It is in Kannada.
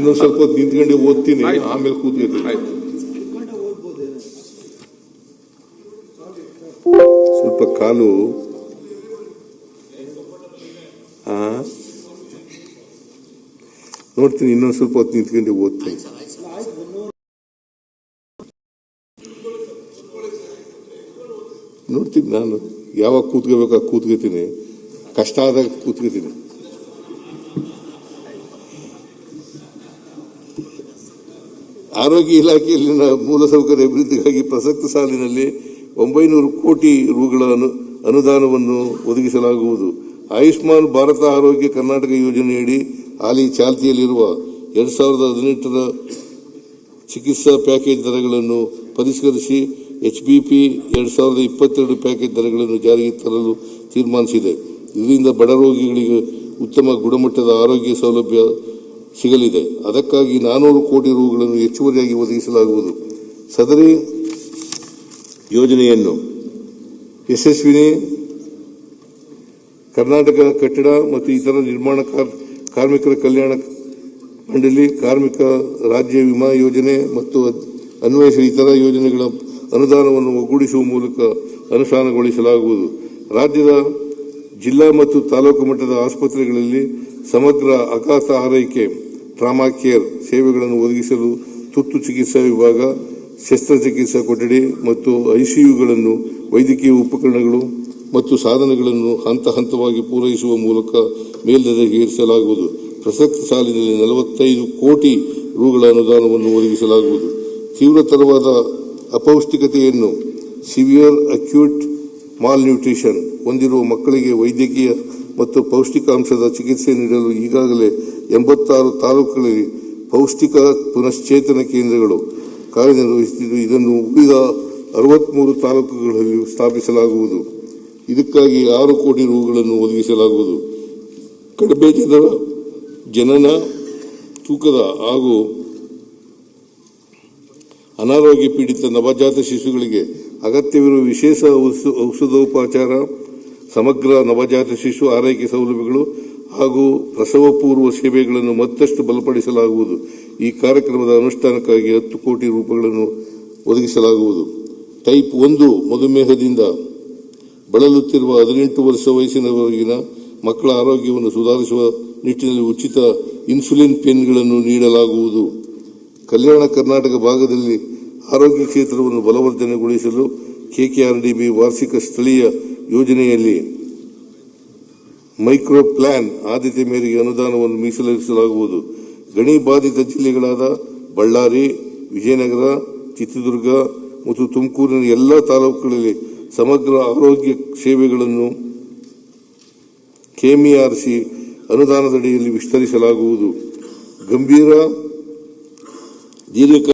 ಇನ್ನೊಂದು ಸ್ವಲ್ಪ ಹೊತ್ತು ನಿಂತ್ಕೊಂಡು ಓದ್ತೀನಿ, ಆಮೇಲೆ ಕೂತ್ಕೊಳ್ತೀನಿ. ಸ್ವಲ್ಪ ಕಾಲು ನೋಡ್ತೀನಿ, ಇನ್ನೊಂದು ಸ್ವಲ್ಪ ಹೊತ್ತು ನಿಂತ್ಕೊಂಡು ಓದ್ತೀನಿ. ನೋಡ್ತೀನಿ, ನಾನು ಯಾವಾಗ ಕೂತ್ಕೋಬೇಕಾಗ ಕೂತ್ಕೋತೀನಿ, ಕಷ್ಟ ಆದಾಗ ಕೂತ್ಕೋತೀನಿ. ಆರೋಗ್ಯ ಇಲಾಖೆಯಲ್ಲಿನ ಮೂಲಸೌಕರ್ಯ ಅಭಿವೃದ್ಧಿಗಾಗಿ ಪ್ರಸಕ್ತ ಸಾಲಿನಲ್ಲಿ 900 ಕೋಟಿ ರುಗಳ ಅನುದಾನವನ್ನು ಒದಗಿಸಲಾಗುವುದು. ಆಯುಷ್ಮಾನ್ ಭಾರತ ಆರೋಗ್ಯ ಕರ್ನಾಟಕ ಯೋಜನೆಯಡಿ ಹಾಲಿ ಚಾಲ್ತಿಯಲ್ಲಿರುವ 2018ರ ಚಿಕಿತ್ಸಾ ಪ್ಯಾಕೇಜ್ ದರಗಳನ್ನು ಪರಿಷ್ಕರಿಸಿ HBP 2022 ಪ್ಯಾಕೇಜ್ ದರಗಳನ್ನು ಜಾರಿಗೆ ತರಲು ತೀರ್ಮಾನಿಸಿದೆ. ಇದರಿಂದ ಬಡ ರೋಗಿಗಳಿಗೆ ಉತ್ತಮ ಗುಣಮಟ್ಟದ ಆರೋಗ್ಯ ಸೌಲಭ್ಯ ಸಿಗಲಿದೆ. ಅದಕ್ಕಾಗಿ 400 ಕೋಟಿ ರುಗಳನ್ನು ಹೆಚ್ಚುವರಿಯಾಗಿ ಒದಗಿಸಲಾಗುವುದು. ಸದರಿ ಯೋಜನೆಯನ್ನು ಯಶಸ್ವಿನಿ ಕರ್ನಾಟಕ ಕಟ್ಟಡ ಮತ್ತು ಇತರ ನಿರ್ಮಾಣ ಕಾರ್ಮಿಕರ ಕಲ್ಯಾಣ ಮಂಡಳಿ, ಕಾರ್ಮಿಕ ರಾಜ್ಯ ವಿಮಾ ಯೋಜನೆ ಮತ್ತು ಅನ್ವಯಿಸಿದ ಇತರ ಯೋಜನೆಗಳ ಅನುದಾನವನ್ನು ಒಗ್ಗೂಡಿಸುವ ಮೂಲಕ ಅನುಷ್ಠಾನಗೊಳಿಸಲಾಗುವುದು. ರಾಜ್ಯದ ಜಿಲ್ಲಾ ಮತ್ತು ತಾಲೂಕು ಮಟ್ಟದ ಆಸ್ಪತ್ರೆಗಳಲ್ಲಿ ಸಮಗ್ರ ಆಘಾತ ಆರೈಕೆ ಟ್ರಾಮಾ ಕೇರ್ ಸೇವೆಗಳನ್ನು ಒದಗಿಸಲು ತುರ್ತು ಚಿಕಿತ್ಸಾ ವಿಭಾಗ, ಶಸ್ತ್ರಚಿಕಿತ್ಸಾ ಕೊಠಡಿ ಮತ್ತು ICUಗಳನ್ನು ವೈದ್ಯಕೀಯ ಉಪಕರಣಗಳು ಮತ್ತು ಸಾಧನಗಳನ್ನು ಹಂತ ಹಂತವಾಗಿ ಪೂರೈಸುವ ಮೂಲಕ ಮೇಲ್ದರ್ಜೆಗೆ ಏರಿಸಲಾಗುವುದು. ಪ್ರಸಕ್ತ ಸಾಲಿನಲ್ಲಿ 45 ಕೋಟಿ ರುಗಳ ಅನುದಾನವನ್ನು ಒದಗಿಸಲಾಗುವುದು. ತೀವ್ರತರವಾದ ಅಪೌಷ್ಟಿಕತೆಯನ್ನು ಸಿವಿಯರ್ ಅಕ್ಯೂಟ್ ಮಾಲ್ ನ್ಯೂಟ್ರಿಷನ್ ಹೊಂದಿರುವ ಮಕ್ಕಳಿಗೆ ವೈದ್ಯಕೀಯ ಮತ್ತು ಪೌಷ್ಟಿಕಾಂಶದ ಚಿಕಿತ್ಸೆ ನೀಡಲು ಈಗಾಗಲೇ 86 ತಾಲೂಕುಗಳಲ್ಲಿ ಪೌಷ್ಟಿಕ ಪುನಶ್ಚೇತನ ಕೇಂದ್ರಗಳು ಕಾರ್ಯನಿರ್ವಹಿಸುತ್ತಿದ್ದು, ಇದನ್ನು ಉಳಿದ 63 ತಾಲೂಕುಗಳಲ್ಲಿ ಸ್ಥಾಪಿಸಲಾಗುವುದು. ಇದಕ್ಕಾಗಿ 6 ಕೋಟಿ ರುಗಳನ್ನು ಒದಗಿಸಲಾಗುವುದು. ಕಡಿಮೆ ಜನನ ತೂಕದ ಹಾಗೂ ಅನಾರೋಗ್ಯ ಪೀಡಿತ ನವಜಾತ ಶಿಶುಗಳಿಗೆ ಅಗತ್ಯವಿರುವ ವಿಶೇಷ ಔಷಧೋಪಚಾರ, ಸಮಗ್ರ ನವಜಾತ ಶಿಶು ಆರೈಕೆ ಸೌಲಭ್ಯಗಳು ಹಾಗೂ ಪ್ರಸವ ಪೂರ್ವ ಸೇವೆಗಳನ್ನು ಮತ್ತಷ್ಟು ಬಲಪಡಿಸಲಾಗುವುದು. ಈ ಕಾರ್ಯಕ್ರಮದ ಅನುಷ್ಠಾನಕ್ಕಾಗಿ 10 ಕೋಟಿ ರೂಪಾಯಿಗಳನ್ನು ಒದಗಿಸಲಾಗುವುದು. ಟೈಪ್ 1 ಮಧುಮೇಹದಿಂದ ಬಳಲುತ್ತಿರುವ 18 ವರ್ಷ ವಯಸ್ಸಿನವರೆಗಿನ ಮಕ್ಕಳ ಆರೋಗ್ಯವನ್ನು ಸುಧಾರಿಸುವ ನಿಟ್ಟಿನಲ್ಲಿ ಉಚಿತ ಇನ್ಸುಲಿನ್ ಪೆನ್ಗಳನ್ನು ನೀಡಲಾಗುವುದು. ಕಲ್ಯಾಣ ಕರ್ನಾಟಕ ಭಾಗದಲ್ಲಿ ಆರೋಗ್ಯ ಕ್ಷೇತ್ರವನ್ನು ಬಲವರ್ಧನೆಗೊಳಿಸಲು KKRDB ವಾರ್ಷಿಕ ಸ್ಥಳೀಯ ಯೋಜನೆಯಲ್ಲಿ ಮೈಕ್ರೋ ಪ್ಲಾನ್ ಆದ್ಯತೆ ಮೇರೆಗೆ ಅನುದಾನವನ್ನು ಮೀಸಲಿರಿಸಲಾಗುವುದು. ಗಣಿ ಬಾಧಿತ ಜಿಲ್ಲೆಗಳಾದ ಬಳ್ಳಾರಿ, ವಿಜಯನಗರ, ಚಿತ್ರದುರ್ಗ ಮತ್ತು ತುಮಕೂರಿನ ಎಲ್ಲ ತಾಲೂಕುಗಳಲ್ಲಿ ಸಮಗ್ರ ಆರೋಗ್ಯ ಸೇವೆಗಳನ್ನು KMERC ಅನುದಾನದಡಿಯಲ್ಲಿ ವಿಸ್ತರಿಸಲಾಗುವುದು. ಗಂಭೀರ ದೀರ್ಘಕಾಲ